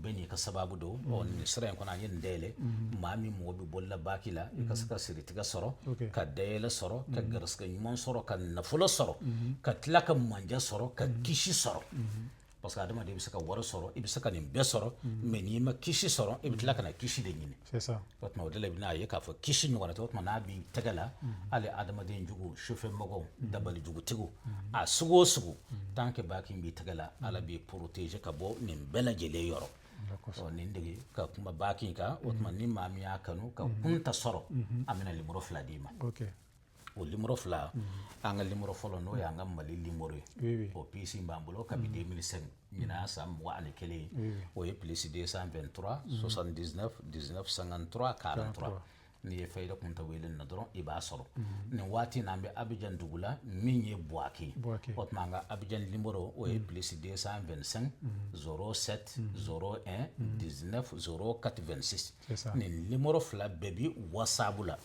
beni ka sababu do on sira ko na yin dele mami mo bi bolla bakila ka saka siriti ka soro ka dele soro ka garska mon soro ka nafulo soro ka tlaka manja soro ka kishi soro parce que adama de bi saka wara soro ibi saka nim be soro mais ni ma kishi soro ibi tlaka na kishi de nyine c'est ça watma wadala bi na ye ka fo kishi ni wala watma na bi tagala ale adama de njugu chauffeur mago dabali jugu tigu a sugo sugo tant que bakin bi tagala ala bi protéger ka bo nim bela jele yoro o nin digi ka kuma bakin ka watma ni mami ya kanu ka kunta soro amina limoro fladima ok o limoro fla anga limoro folo no ya nga mali limoro o pisi mbambulo ka bi 2005 ñina sam wa ale kele o ye plus 223 79 19 53 43 ni ye fayda kunta welen na doron iba soro ni wati nambe Abidjan dugula min ye boaki otma nga Abidjan limoro o ye plus 225 07 01 19 04 26 ni limoro fla bebi wasabula